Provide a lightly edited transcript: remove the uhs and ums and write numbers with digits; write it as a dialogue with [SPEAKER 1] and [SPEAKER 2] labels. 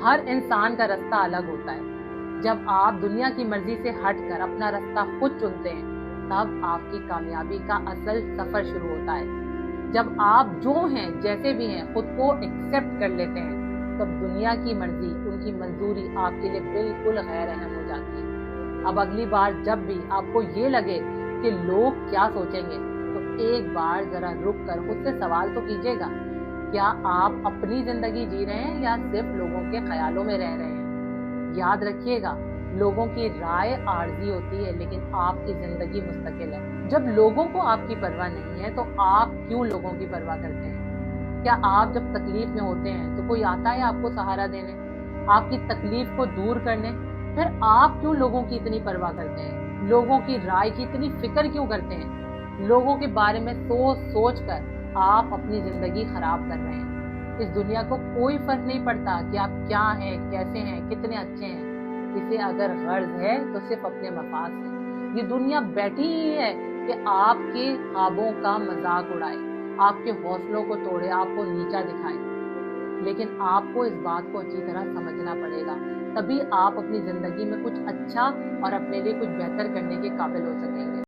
[SPEAKER 1] हर इंसान का रास्ता अलग होता है। जब आप दुनिया की मर्जी से हटकर अपना रास्ता खुद चुनते हैं, तब आपकी कामयाबी का असल सफर शुरू होता है। जब आप जो हैं, जैसे भी हैं, खुद को एक्सेप्ट कर लेते हैं, तब दुनिया की मर्जी, उनकी मंजूरी आपके लिए बिल्कुल गैर अहम हो जाती है। अब अगली बार जब भी आपको ये लगे कि लोग क्या सोचेंगे, तो एक बार जरा रुक कर खुद से सवाल तो कीजिएगा, क्या आप अपनी जिंदगी जी रहे हैं या सिर्फ लोगों के ख्यालों में रह रहे हैं? याद रखिएगा, लोगों की राय आर्जी होती है, लेकिन आपकी जिंदगी मुस्तकिल है। जब लोगों को आपकी परवाह नहीं है, तो आप क्यों लोगों की परवाह करते हैं? क्या आप जब तकलीफ में होते हैं तो कोई आता है आपको सहारा देने, आपकी तकलीफ को दूर करने? फिर आप क्यों लोगों की इतनी परवाह करते हैं? लोगों की राय की इतनी फिक्र क्यों करते हैं? लोगों के बारे में सोच सोच कर आप अपनी जिंदगी खराब कर रहे हैं। इस दुनिया को कोई फर्क नहीं पड़ता कि आप क्या हैं, कैसे हैं, कितने अच्छे हैं। इसे अगर गर्ज है तो सिर्फ अपने मफाद से। ये दुनिया बैठी ही है कि आपके ख्वाबों का मजाक उड़ाए, आपके हौसलों को तोड़े, आपको नीचा दिखाए। लेकिन आपको इस बात को अच्छी तरह समझना पड़ेगा, तभी आप अपनी जिंदगी में कुछ अच्छा और अपने लिए कुछ बेहतर करने के काबिल हो सकेंगे।